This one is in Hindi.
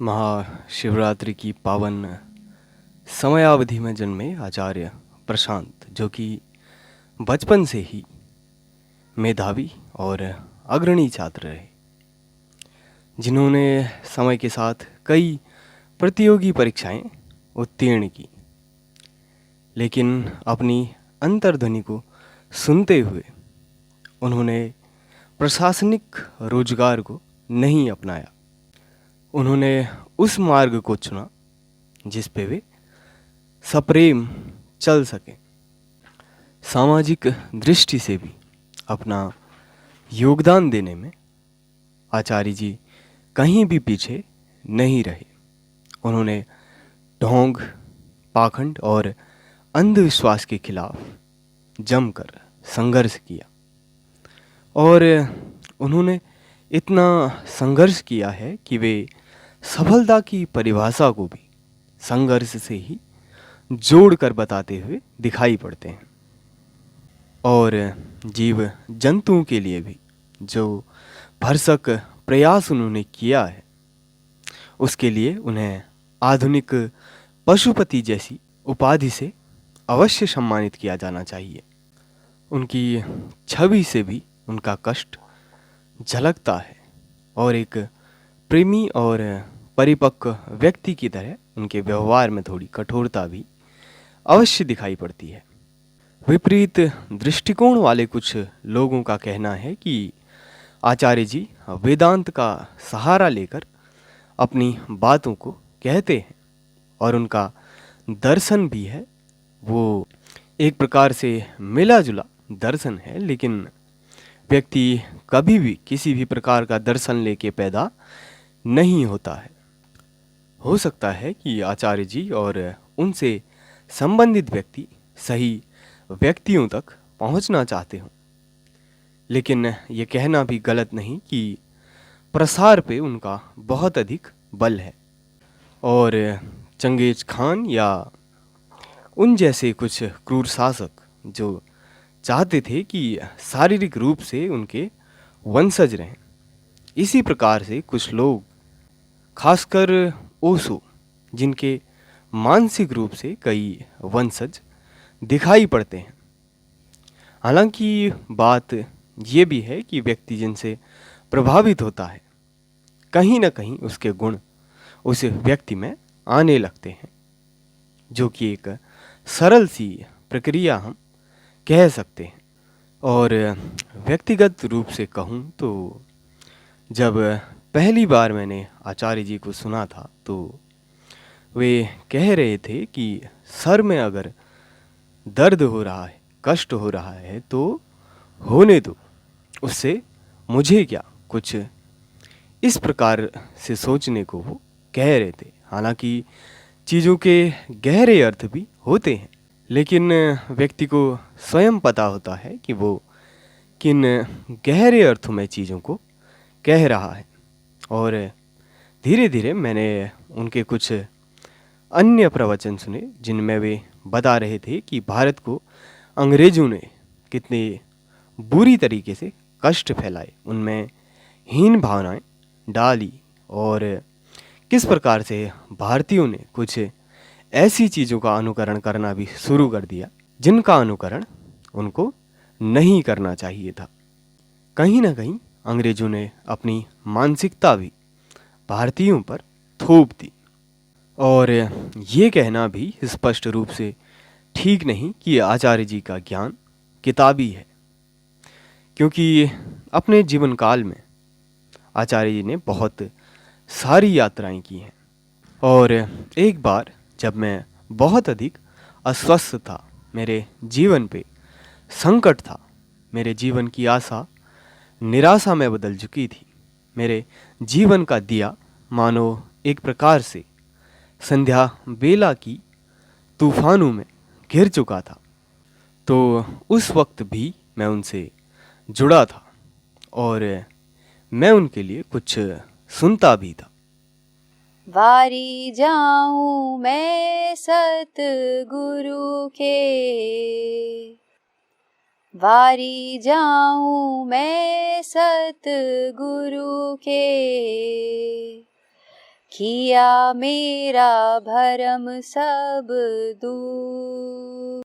महाशिवरात्रि की पावन समयावधि में जन्मे आचार्य प्रशांत, जो कि बचपन से ही मेधावी और अग्रणी छात्र रहे, जिन्होंने समय के साथ कई प्रतियोगी परीक्षाएं उत्तीर्ण की, लेकिन अपनी अंतर्ध्वनि को सुनते हुए उन्होंने प्रशासनिक रोजगार को नहीं अपनाया। उन्होंने उस मार्ग को चुना जिस पे वे सप्रेम चल सकें। सामाजिक दृष्टि से भी अपना योगदान देने में आचार्य जी कहीं भी पीछे नहीं रहे। उन्होंने ढोंग, पाखंड और अंधविश्वास के खिलाफ जमकर संघर्ष किया, और उन्होंने इतना संघर्ष किया है कि वे सफलता की परिभाषा को भी संघर्ष से ही जोड़कर बताते हुए दिखाई पड़ते हैं। और जीव जंतुओं के लिए भी जो भरसक प्रयास उन्होंने किया है, उसके लिए उन्हें आधुनिक पशुपति जैसी उपाधि से अवश्य सम्मानित किया जाना चाहिए। उनकी छवि से भी उनका कष्ट झलकता है, और एक प्रेमी और परिपक्व व्यक्ति की तरह उनके व्यवहार में थोड़ी कठोरता भी अवश्य दिखाई पड़ती है। विपरीत दृष्टिकोण वाले कुछ लोगों का कहना है कि आचार्य जी वेदांत का सहारा लेकर अपनी बातों को कहते हैं, और उनका दर्शन भी है वो एक प्रकार से मिला जुला दर्शन है, लेकिन व्यक्ति कभी भी किसी भी प्रकार का दर्शन लेके पैदा नहीं होता है। हो सकता है कि आचार्य जी और उनसे संबंधित व्यक्ति सही व्यक्तियों तक पहुंचना चाहते हों, लेकिन ये कहना भी गलत नहीं कि प्रसार पे उनका बहुत अधिक बल है। और चंगेज खान या उन जैसे कुछ क्रूर शासक जो चाहते थे कि शारीरिक रूप से उनके वंशज रहें, इसी प्रकार से कुछ लोग, खासकर ओशो, जिनके मानसिक रूप से कई वंशज दिखाई पड़ते हैं। हालांकि बात ये भी है कि व्यक्ति जिनसे प्रभावित होता है, कहीं ना कहीं उसके गुण उस व्यक्ति में आने लगते हैं, जो कि एक सरल सी प्रक्रिया हम कह सकते हैं। और व्यक्तिगत रूप से कहूँ तो जब पहली बार मैंने आचार्य जी को सुना था, तो वे कह रहे थे कि सर में अगर दर्द हो रहा है, कष्ट हो रहा है तो होने दो, उससे मुझे क्या, कुछ इस प्रकार से सोचने को वो कह रहे थे। हालांकि चीज़ों के गहरे अर्थ भी होते हैं, लेकिन व्यक्ति को स्वयं पता होता है कि वो किन गहरे अर्थों में चीज़ों को कह रहा है। और धीरे धीरे मैंने उनके कुछ अन्य प्रवचन सुने, जिनमें वे बता रहे थे कि भारत को अंग्रेज़ों ने कितने बुरी तरीके से कष्ट फैलाए, उनमें हीन भावनाएं डाली, और किस प्रकार से भारतीयों ने कुछ ऐसी चीज़ों का अनुकरण करना भी शुरू कर दिया जिनका अनुकरण उनको नहीं करना चाहिए था। कहीं ना कहीं अंग्रेज़ों ने अपनी मानसिकता भी भारतीयों पर थोप दी। और ये कहना भी स्पष्ट रूप से ठीक नहीं कि आचार्य जी का ज्ञान किताबी है, क्योंकि अपने जीवन काल में आचार्य जी ने बहुत सारी यात्राएं की हैं। और एक बार जब मैं बहुत अधिक अस्वस्थ था, मेरे जीवन पे संकट था, मेरे जीवन की आशा निराशा में बदल चुकी थी, मेरे जीवन का दिया मानो एक प्रकार से संध्या बेला की तूफानों में घिर चुका था, तो उस वक्त भी मैं उनसे जुड़ा था, और मैं उनके लिए कुछ सुनता भी था। वारी जाऊं मैं सतगुरु के, वारी जाऊं मैं सतगुरु के, किया मेरा भरम सब दूर।